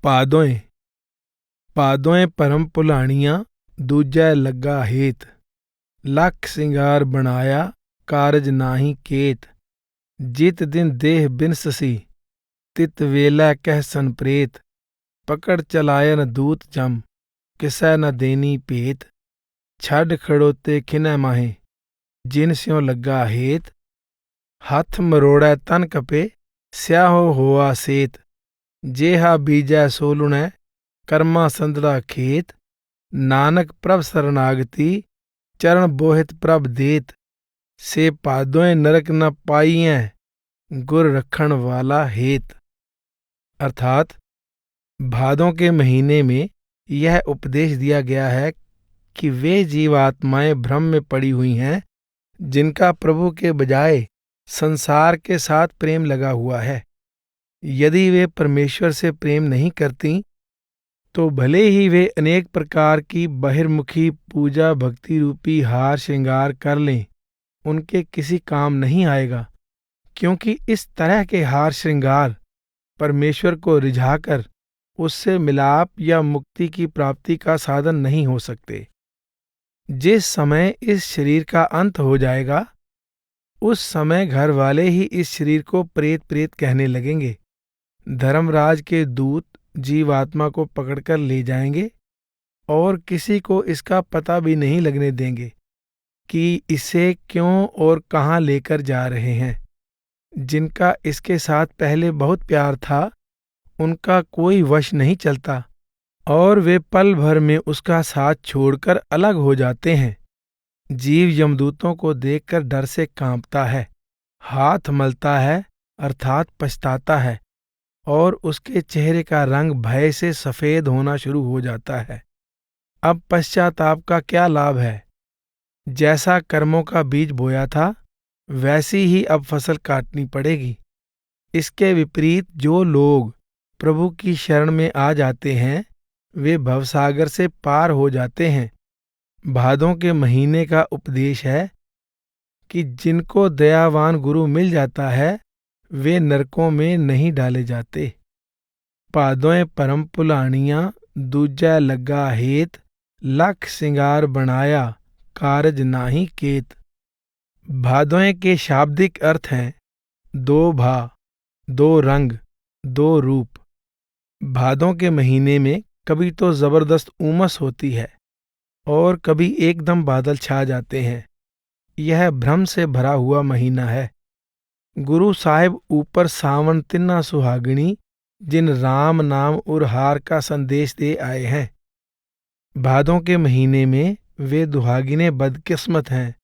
पादों पादों परम भुलाणियां दूजै लग्गा हेत। लख सिंगार बनाया कारज नाहीं केत। जित दिन देह बिनससी तित वेलै कह संप्रेत। पकड़ चलायन दूत जम किसै न देनी भेत। छड़ खड़ोते खिनै माहे जिन स्यों लग्गा हेत। हथ मरोड़ै तन कपे स्याहो होआ सेत। जेहा बीजै सो लुणै कर्मा संदड़ा खेत। नानक प्रभ शरणागति चरण बोहित प्रभ देत। से पादों नरक न पाइएं गुर रखण वाला हेत। अर्थात भादों के महीने में यह उपदेश दिया गया है कि वे जीवात्माएं भ्रम में पड़ी हुई हैं जिनका प्रभु के बजाय संसार के साथ प्रेम लगा हुआ है। यदि वे परमेश्वर से प्रेम नहीं करती तो भले ही वे अनेक प्रकार की बहिर्मुखी पूजा भक्ति रूपी हार श्रृंगार कर लें, उनके किसी काम नहीं आएगा, क्योंकि इस तरह के हार श्रृंगार परमेश्वर को रिझाकर उससे मिलाप या मुक्ति की प्राप्ति का साधन नहीं हो सकते। जिस समय इस शरीर का अंत हो जाएगा उस समय घर वाले ही इस शरीर को प्रेत प्रेत कहने लगेंगे। धर्मराज के दूत जीवात्मा को पकड़कर ले जाएंगे और किसी को इसका पता भी नहीं लगने देंगे कि इसे क्यों और कहाँ लेकर जा रहे हैं। जिनका इसके साथ पहले बहुत प्यार था उनका कोई वश नहीं चलता और वे पल भर में उसका साथ छोड़कर अलग हो जाते हैं। जीव यमदूतों को देखकर डर से कांपता है, हाथ मलता है अर्थात पछताता है और उसके चेहरे का रंग भय से सफेद होना शुरू हो जाता है। अब पश्चाताप का क्या लाभ है? जैसा कर्मों का बीज बोया था वैसी ही अब फसल काटनी पड़ेगी। इसके विपरीत जो लोग प्रभु की शरण में आ जाते हैं वे भवसागर से पार हो जाते हैं। भादों के महीने का उपदेश है कि जिनको दयावान गुरु मिल जाता है वे नरकों में नहीं डाले जाते। पादों परम भुलाणियां दूजै लग्गा हेत। लख सिंगार बनाया कारज नाहीं केत। भादों के शाब्दिक अर्थ हैं दो भा, दो रंग, दो रूप। भादों के महीने में कभी तो जबरदस्त उमस होती है और कभी एकदम बादल छा जाते हैं। यह भ्रम से भरा हुआ महीना है। गुरु साहिब ऊपर सावन तिन्ना सुहागिनी जिन राम नाम और हार का संदेश दे आए हैं। भादों के महीने में वे दुहागिने बदकिस्मत हैं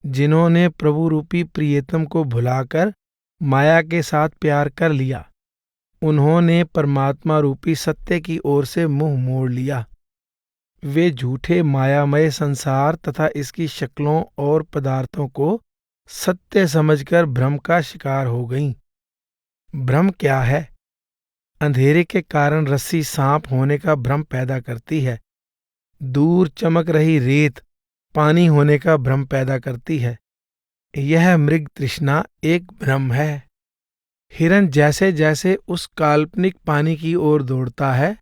जिन्होंने प्रभु रूपी प्रियतम को भुलाकर माया के साथ प्यार कर लिया। उन्होंने परमात्मा रूपी सत्य की ओर से मुंह मोड़ लिया। वे झूठे मायामय संसार तथा इसकी शक्लों और पदार्थों को सत्य समझकर भ्रम का शिकार हो गईं। भ्रम क्या है? अंधेरे के कारण रस्सी सांप होने का भ्रम पैदा करती है। दूर चमक रही रेत पानी होने का भ्रम पैदा करती है। यह मृग तृष्णा एक भ्रम है। हिरन जैसे जैसे उस काल्पनिक पानी की ओर दौड़ता है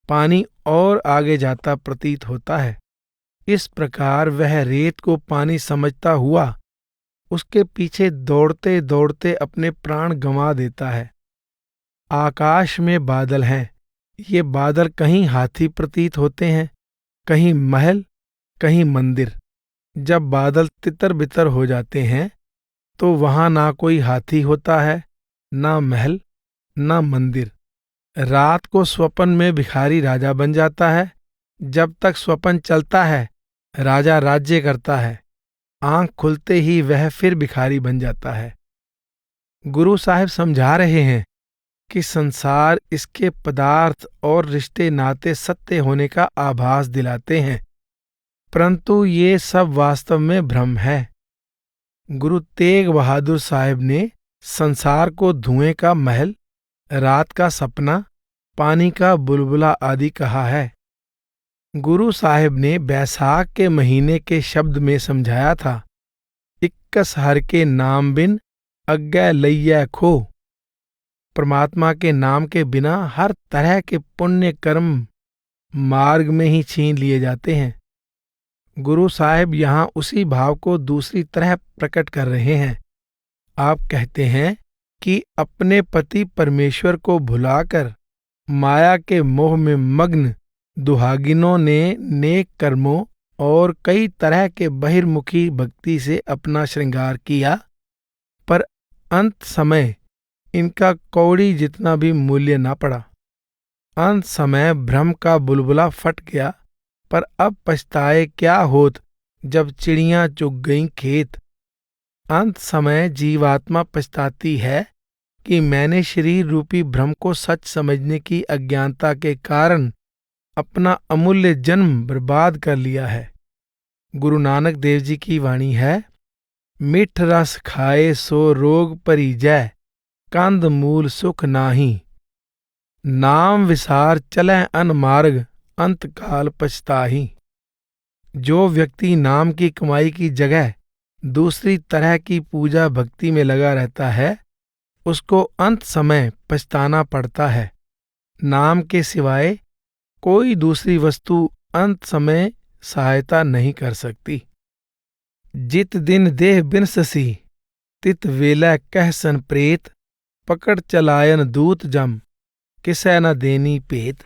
पानी और आगे जाता प्रतीत होता है। इस प्रकार वह रेत को पानी समझता हुआ उसके पीछे दौड़ते दौड़ते अपने प्राण गंवा देता है। आकाश में बादल हैं। ये बादल कहीं हाथी प्रतीत होते हैं, कहीं महल, कहीं मंदिर। जब बादल तितर बितर हो जाते हैं तो वहां ना कोई हाथी होता है, ना महल, ना मंदिर। रात को स्वप्न में भिखारी राजा बन जाता है। जब तक स्वप्न चलता है राजा राज्य करता है। आंख खुलते ही वह फिर भिखारी बन जाता है। गुरु साहिब समझा रहे हैं कि संसार इसके पदार्थ और रिश्ते नाते सत्य होने का आभास दिलाते हैं, परंतु ये सब वास्तव में भ्रम है। गुरु तेग बहादुर साहिब ने संसार को धुएं का महल, रात का सपना, पानी का बुलबुला आदि कहा है। गुरु साहिब ने बैसाख के महीने के शब्द में समझाया था, 21 हर के नाम बिन अग्गै लइयै खो। परमात्मा के नाम के बिना हर तरह के पुण्य कर्म मार्ग में ही छीन लिए जाते हैं। गुरु साहिब यहाँ उसी भाव को दूसरी तरह प्रकट कर रहे हैं। आप कहते हैं कि अपने पति परमेश्वर को भुलाकर माया के मोह में मग्न दुहागिनों ने नेक कर्मों और कई तरह के बहिर्मुखी भक्ति से अपना श्रृंगार किया, पर अंत समय इनका कौड़ी जितना भी मूल्य ना पड़ा। अंत समय भ्रम का बुलबुला फट गया, पर अब पछताए क्या होत जब चिड़ियां चुग गईं खेत। अंत समय जीवात्मा पछताती है कि मैंने शरीर रूपी भ्रम को सच समझने की अज्ञानता के कारण अपना अमूल्य जन्म बर्बाद कर लिया है। गुरु नानक देव जी की वाणी है, मिठ रस खाए सो रोग परिजय, कंद मूल सुख नाही। नाम विसार चलै अनमार्ग, अंत काल पछताही। जो व्यक्ति नाम की कमाई की जगह दूसरी तरह की पूजा भक्ति में लगा रहता है, उसको अंत समय पछताना पड़ता है। नाम के सिवाय कोई दूसरी वस्तु अंत समय सहायता नहीं कर सकती। जित दिन देह बिनससी, तित वेला कह सन प्रेत, पकड़ चलायन दूत जम, किसै न देनी पेत।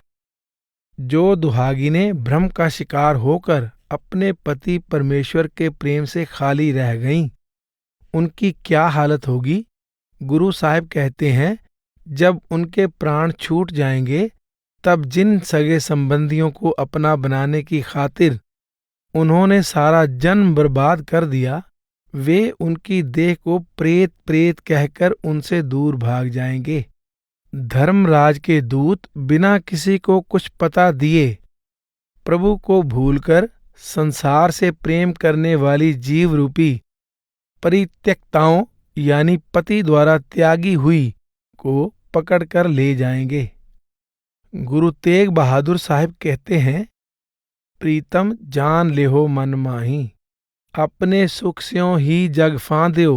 जो दुहागिने भ्रम का शिकार होकर अपने पति परमेश्वर के प्रेम से खाली रह गईं, उनकी क्या हालत होगी। गुरु साहिब कहते हैं, जब उनके प्राण छूट जाएंगे तब जिन सगे संबंधियों को अपना बनाने की खातिर उन्होंने सारा जन्म बर्बाद कर दिया, वे उनकी देह को प्रेत प्रेत कहकर उनसे दूर भाग जाएंगे। धर्मराज के दूत बिना किसी को कुछ पता दिए प्रभु को भूलकर संसार से प्रेम करने वाली जीव रूपी परित्यक्ताओं यानी पति द्वारा त्यागी हुई को पकड़कर ले जाएंगे। गुरु तेग बहादुर साहिब कहते हैं, प्रीतम जान लेहो मन माही, अपने सुख स्यों ही जग फांद्यो,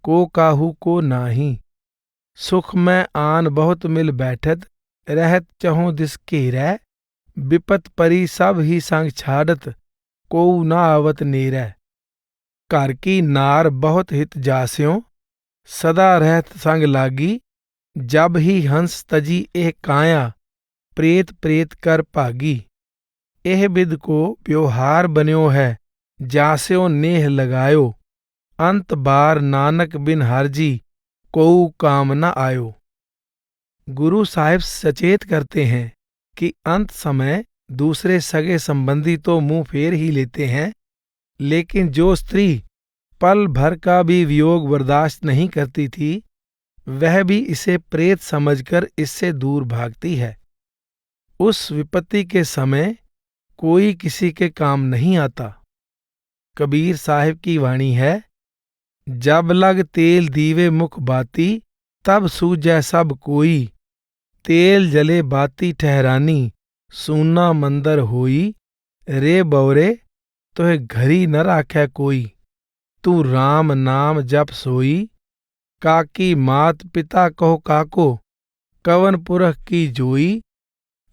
को काहू को नाही। सुख में आन बहुत मिल बैठत, रहत चहुँ दिस घेरै, विपत परी सब ही संग छाड़त, कोऊ न आवत नेरै। घर की नार बहुत हित जास्यों, सदा रहत संग लागी, जब ही हंस तजी एह काया, प्रेत प्रेत कर भागी। एह बिद को व्यवहार बन्यो है, जास्यो नेह लगायो, अंत बार नानक बिन हरजी, कोऊ काम न आयो। गुरु साहिब सचेत करते हैं कि अंत समय दूसरे सगे संबंधी तो मुंह फेर ही लेते हैं, लेकिन जो स्त्री पल भर का भी वियोग बर्दाश्त नहीं करती थी, वह भी इसे प्रेत समझकर इससे दूर भागती है। उस विपत्ति के समय कोई किसी के काम नहीं आता। कबीर साहिब की वाणी है, जब लग तेल दीवे मुख बाती, तब सूझै सब कोई। तेल जले बाती ठहरानी, सूना मंदर होई। रे बौरे तोहे घरी न राखै कोई, तू राम नाम जप सोई। काकी मात पिता कहो काको, कवन पुरख की जोई।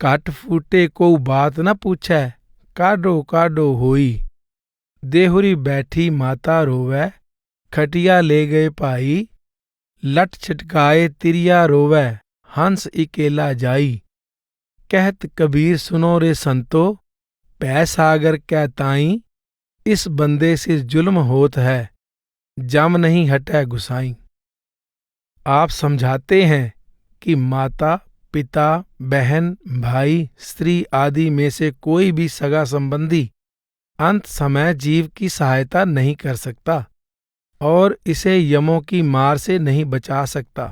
घट फूटे को बात न पूछै, काडो काडो होई। देहुरी बैठी माता रोवै, खटिया ले गए भाई। लट छिटकाए तिरिया रोवै, हंस इकेला जाई। कहत कबीर सुनो रे संतो, भै सागर कै ताई। इस बंदे से जुल्म होत है, जम नहीं हटै गुसाई। आप समझाते हैं कि माता पिता बहन भाई स्त्री आदि में से कोई भी सगा संबंधी अंत समय जीव की सहायता नहीं कर सकता और इसे यमों की मार से नहीं बचा सकता।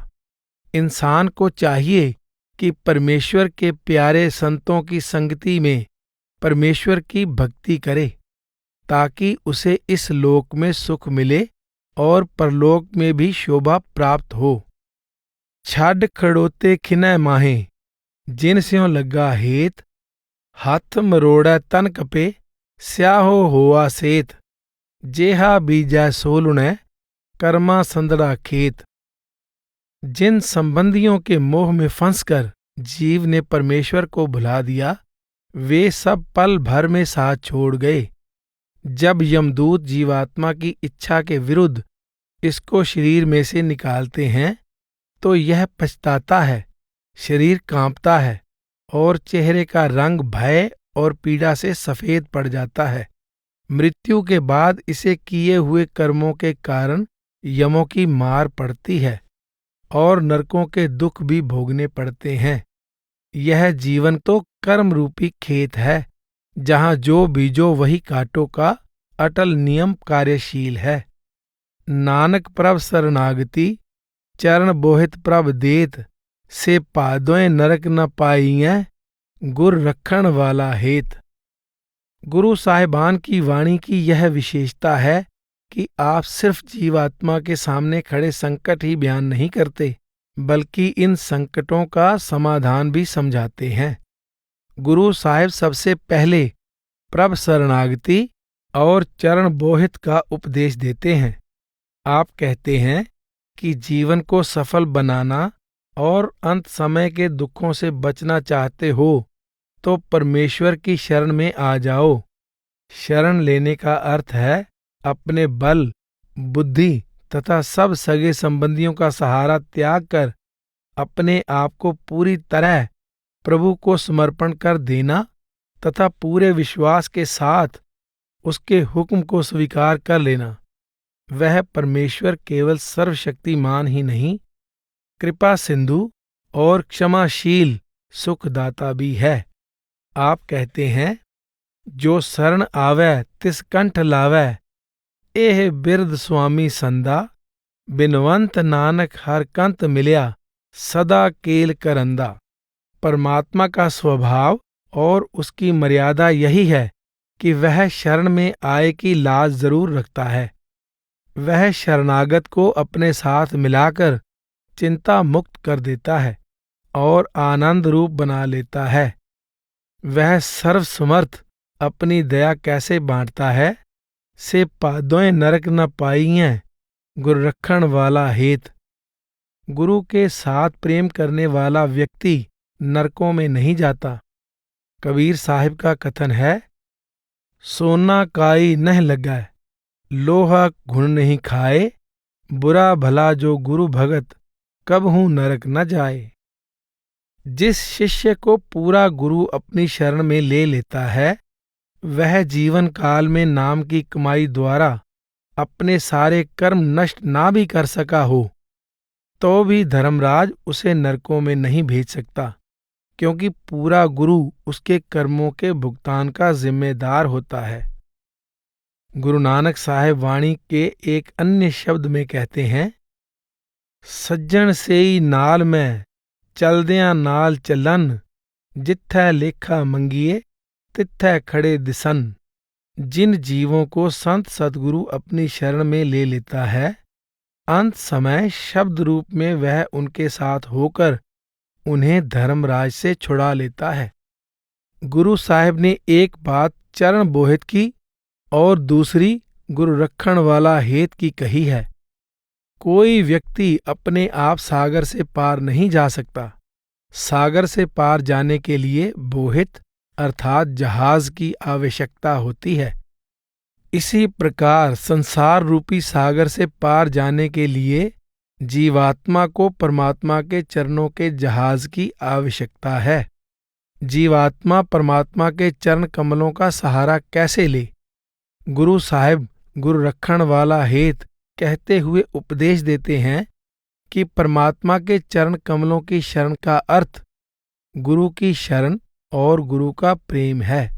इंसान को चाहिए कि परमेश्वर के प्यारे संतों की संगति में परमेश्वर की भक्ति करे, ताकि उसे इस लोक में सुख मिले और परलोक में भी शोभा प्राप्त हो। छाड़ खड़ोते खिनै माहे, जिन स्यों लगा हेत। हाथ मरोड़ै तन कपे, स्याहो होआ सेत। जेहा बीजै सोलुणै, कर्मा संदड़ा खेत। जिन संबंधियों के मोह में फंसकर जीव ने परमेश्वर को भुला दिया, वे सब पल भर में साथ छोड़ गए। जब यमदूत जीवात्मा की इच्छा के विरुद्ध इसको शरीर में से निकालते हैं तो यह पछताता है, शरीर कांपता है और चेहरे का रंग भय और पीड़ा से सफेद पड़ जाता है। मृत्यु के बाद इसे किए हुए कर्मों के कारण यमों की मार पड़ती है और नरकों के दुख भी भोगने पड़ते हैं। यह जीवन तो कर्म रूपी खेत है, जहां जो बीजो वही काटो का अटल नियम कार्यशील है। नानक प्रभ शरणागति चरण बोहित प्रभ देत, से पादों नरक न पाइएं गुर रखण वाला हेत। गुरु साहिबान की वाणी की यह विशेषता है कि आप सिर्फ जीवात्मा के सामने खड़े संकट ही बयान नहीं करते, बल्कि इन संकटों का समाधान भी समझाते हैं। गुरु साहिब सबसे पहले प्रभ शरणागति और चरण बोहित का उपदेश देते हैं। आप कहते हैं कि जीवन को सफल बनाना और अंत समय के दुखों से बचना चाहते हो तो परमेश्वर की शरण में आ जाओ। शरण लेने का अर्थ है अपने बल, बुद्धि तथा सब सगे संबंधियों का सहारा त्याग कर अपने आप को पूरी तरह प्रभु को समर्पण कर देना तथा पूरे विश्वास के साथ उसके हुक्म को स्वीकार कर लेना। वह परमेश्वर केवल सर्वशक्तिमान ही नहीं, कृपा सिंधु और क्षमाशील सुखदाता भी है। आप कहते हैं, जो शरण आवे तिस कंठ लावे, एह बिरद स्वामी संदा, बिनवंत नानक हर कंत मिल्या, सदा केल करंदा। परमात्मा का स्वभाव और उसकी मर्यादा यही है कि वह शरण में आए की लाज जरूर रखता है। वह शरणागत को अपने साथ मिलाकर चिंता मुक्त कर देता है और आनंद रूप बना लेता है। वह सर्वसमर्थ अपनी दया कैसे बांटता है, से पादों नरक न पाइएं गुर रखण वाला हेत। गुरु के साथ प्रेम करने वाला व्यक्ति नरकों में नहीं जाता। कबीर साहिब का कथन है, सोना काई नह लगाए, लोहा घुन नहीं खाए, बुरा भला जो गुरु भगत, कबहू नरक न जाए। जिस शिष्य को पूरा गुरु अपनी शरण में ले लेता है, वह जीवन काल में नाम की कमाई द्वारा अपने सारे कर्म नष्ट ना भी कर सका हो, तो भी धर्मराज उसे नरकों में नहीं भेज सकता, क्योंकि पूरा गुरु उसके कर्मों के भुगतान का जिम्मेदार होता है। गुरु नानक साहिब वाणी के एक अन्य शब्द में कहते हैं, सज्जन सेई नाल में चलदियां नाल चलन, जिथै लेखा मंगिए तिथै खड़े दिसन। जिन जीवों को संत सतगुरु अपनी शरण में ले लेता है, अंत समय शब्द रूप में वह उनके साथ होकर उन्हें धर्मराज से छुड़ा लेता है। गुरु साहिब ने एक बात चरण बोहित की और दूसरी गुरु रखण वाला हेत की कही है। कोई व्यक्ति अपने आप सागर से पार नहीं जा सकता। सागर से पार जाने के लिए बोहित अर्थात जहाज की आवश्यकता होती है। इसी प्रकार संसार रूपी सागर से पार जाने के लिए जीवात्मा को परमात्मा के चरणों के जहाज की आवश्यकता है। जीवात्मा परमात्मा के चरण कमलों का सहारा कैसे ले? गुरु साहिब गुरु रखण वाला हेत कहते हुए उपदेश देते हैं कि परमात्मा के चरण कमलों की शरण का अर्थ गुरु की शरण और गुरु का प्रेम है।